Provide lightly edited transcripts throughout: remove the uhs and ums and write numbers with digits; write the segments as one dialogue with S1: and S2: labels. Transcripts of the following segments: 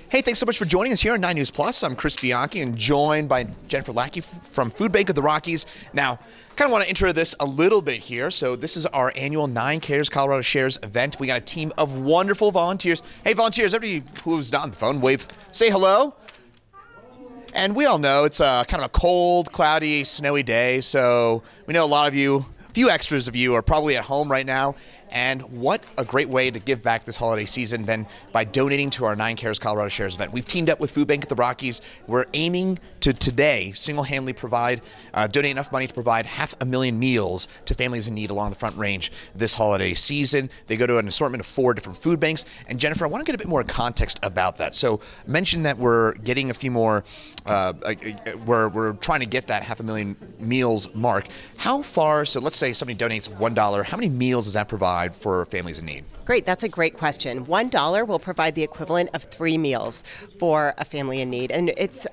S1: Hey, thanks so much for joining us here on 9 News Plus. I'm Chris Bianchi and joined by Jennifer Lackey from Food Bank of the Rockies. Now, kind of want to intro this a little bit here. So this is our annual 9Cares Colorado Shares event. We got a team of wonderful volunteers. Hey, volunteers, everybody who's not on the phone, wave, say hello. And we all know it's kind of a cold, cloudy, snowy day. So we know a lot of you, a few extras of you are probably at home right now. And what a great way to give back this holiday season than by donating to our 9Cares Colorado Shares event. We've teamed up with Food Bank of the Rockies. We're aiming to today single-handedly donate enough money to provide 500,000 meals to families in need along the Front Range this holiday season. They go to an assortment of 4 different food banks. And Jennifer, I want to get a bit more context about that. So mention that we're getting a few more, we're trying to get that 500,000 meals mark. How far, so let's say somebody donates $1, how many meals does that provide for families in need?
S2: Great, that's a great question. $1 will provide the equivalent of 3 meals for a family in need. And it's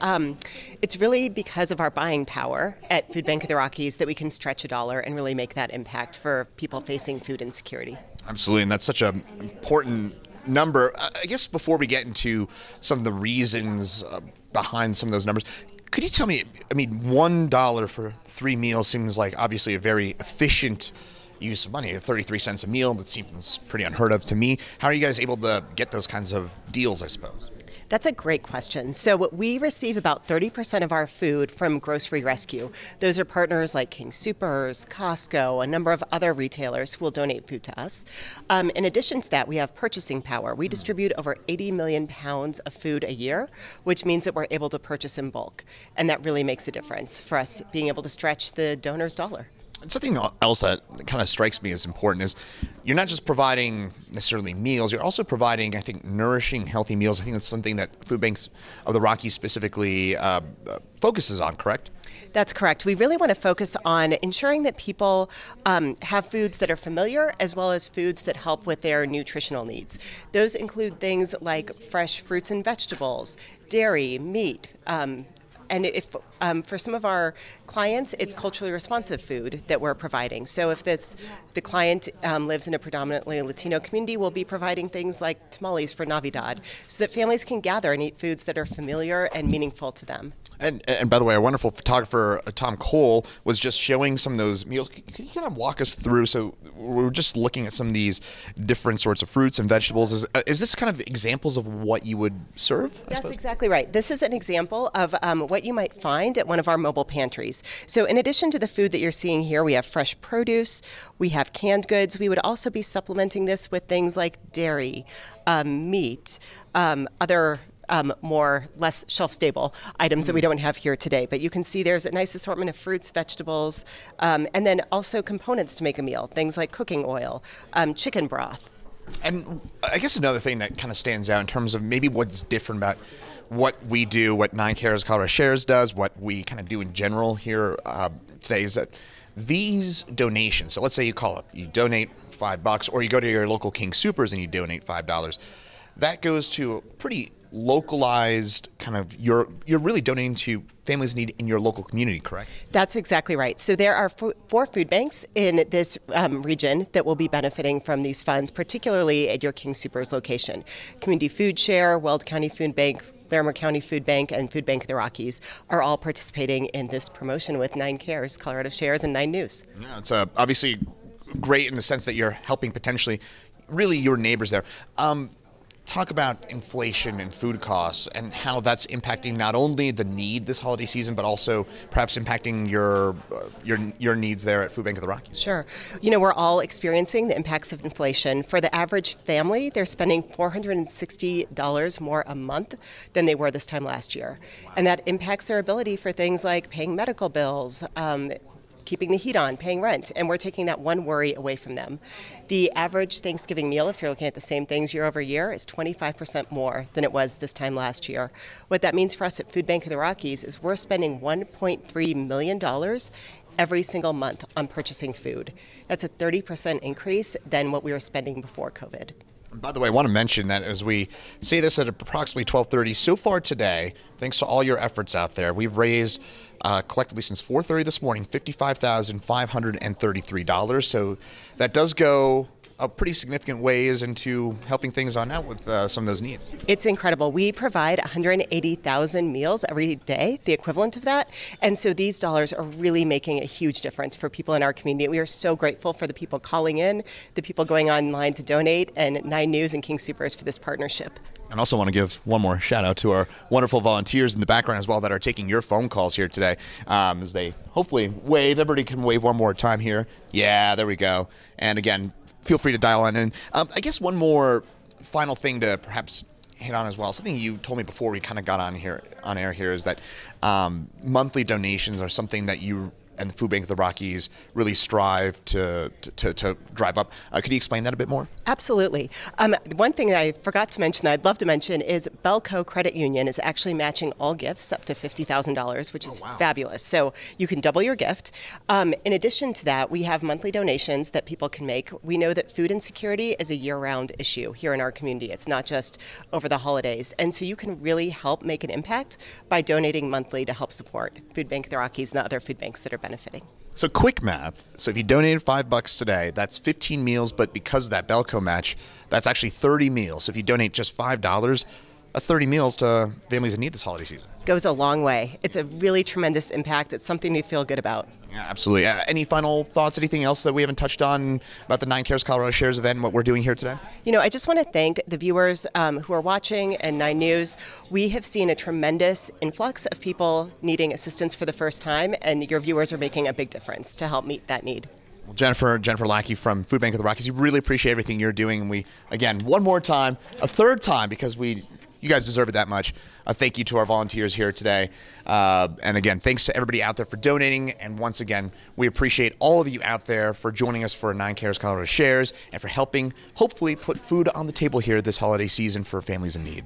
S2: really because of our buying power at Food Bank of the Rockies that we can stretch $1 and really make that impact for people facing food insecurity.
S1: Absolutely, and that's such an important number. I guess before we get into some of the reasons behind some of those numbers, could you tell me, I mean, $1 for 3 meals seems like obviously a very efficient use of money. 33 cents a meal, that seems pretty unheard of to me. How are you guys able to get those kinds of deals, I suppose?
S2: That's a great question. So we receive about 30% of our food from Grocery Rescue. Those are partners like King Soopers, Costco, a number of other retailers who will donate food to us. In addition to that, we have purchasing power. We distribute over 80 million pounds of food a year, which means that we're able to purchase in bulk. And that really makes a difference for us being able to stretch the donor's dollar.
S1: And something else that kind of strikes me as important is you're not just providing necessarily meals, you're also providing, I think, nourishing, healthy meals. I think that's something that Food Banks of the Rockies specifically focuses on, correct?
S2: That's correct. We really want to focus on ensuring that people have foods that are familiar as well as foods that help with their nutritional needs. Those include things like fresh fruits and vegetables, dairy, meat, and if for some of our clients, it's culturally responsive food that we're providing. So if the client lives in a predominantly Latino community, we'll be providing things like tamales for Navidad so that families can gather and eat foods that are familiar and meaningful to them.
S1: And by the way, our wonderful photographer, Tom Cole, was just showing some of those meals. Could you kind of walk us through? So we're just looking at some of these different sorts of fruits and vegetables. Is this kind of examples of what you would serve?
S2: That's exactly right. This is an example of what you might find at one of our mobile pantries. So in addition to the food that you're seeing here, we have fresh produce, we have canned goods. We would also be supplementing this with things like dairy, meat, other less shelf-stable items that we don't have here today. But you can see there's a nice assortment of fruits, vegetables, and then also components to make a meal, things like cooking oil, chicken broth.
S1: And I guess another thing that kind of stands out in terms of maybe what's different about what we do, what 9Cares Colorado Shares does, what we kind of do in general here today is that these donations, so let's say you donate $5, or you go to your local King Soopers and you donate $5, that goes to a pretty localized kind of, you're really donating to families in need in your local community, correct?
S2: That's exactly right. So there are 4 food banks in this region that will be benefiting from these funds, particularly at your King Soopers location. Community Food Share, Weld County Food Bank, Larimer County Food Bank, and Food Bank of the Rockies are all participating in this promotion with 9Cares, Colorado Shares, and 9 News.
S1: Yeah, it's obviously great in the sense that you're helping potentially really your neighbors there. Talk about inflation and food costs and how that's impacting not only the need this holiday season, but also perhaps impacting your needs there at Food Bank of the Rockies.
S2: Sure. You know, we're all experiencing the impacts of inflation. For the average family, they're spending $460 more a month than they were this time last year. Wow. And that impacts their ability for things like paying medical bills, keeping the heat on, paying rent, and we're taking that one worry away from them. The average Thanksgiving meal, if you're looking at the same things year over year, is 25% more than it was this time last year. What that means for us at Food Bank of the Rockies is we're spending $1.3 million every single month on purchasing food. That's a 30% increase than what we were spending before COVID.
S1: By the way, I want to mention that as we say this at approximately 12:30, so far today, thanks to all your efforts out there, we've raised collectively since 4:30 this morning, $55,533. So that does go pretty significant ways into helping things on out with some of those needs.
S2: It's incredible. We provide 180,000 meals every day, the equivalent of that. And so these dollars are really making a huge difference for people in our community. We are so grateful for the people calling in, the people going online to donate, and 9 News and King Soopers for this partnership.
S1: And also want to give one more shout out to our wonderful volunteers in the background as well that are taking your phone calls here today as they hopefully wave. Everybody can wave one more time here. Yeah, there we go. And again, feel free to dial in. And I guess one more final thing to perhaps hit on as well. Something you told me before we kind of got on air here is that monthly donations are something that you and the Food Bank of the Rockies really strive to drive up. Could you explain that a bit more?
S2: Absolutely. One thing that I forgot to mention that I'd love to mention is Belco Credit Union is actually matching all gifts up to $50,000, which is fabulous. So you can double your gift. In addition to that, we have monthly donations that people can make. We know that food insecurity is a year-round issue here in our community. It's not just over the holidays. And so you can really help make an impact by donating monthly to help support Food Bank of the Rockies and the other food banks that are benefiting.
S1: So quick math. So if you donated $5 today, that's 15 meals, but because of that Belco match, that's actually 30 meals. So if you donate just $5, that's 30 meals to families in need this holiday season.
S2: Goes a long way. It's a really tremendous impact. It's something to feel good about.
S1: Yeah, absolutely. Any final thoughts, anything else that we haven't touched on about the 9Cares Colorado Shares event and what we're doing here today?
S2: You know, I just want to thank the viewers who are watching and 9 News. We have seen a tremendous influx of people needing assistance for the first time, and your viewers are making a big difference to help meet that need.
S1: Well, Jennifer Lackey from Food Bank of the Rockies, we really appreciate everything you're doing. And we, again, one more time, a third time, because you guys deserve it that much. Thank you to our volunteers here today. And again, thanks to everybody out there for donating. And once again, we appreciate all of you out there for joining us for 9Cares Colorado Shares and for helping, hopefully, put food on the table here this holiday season for families in need.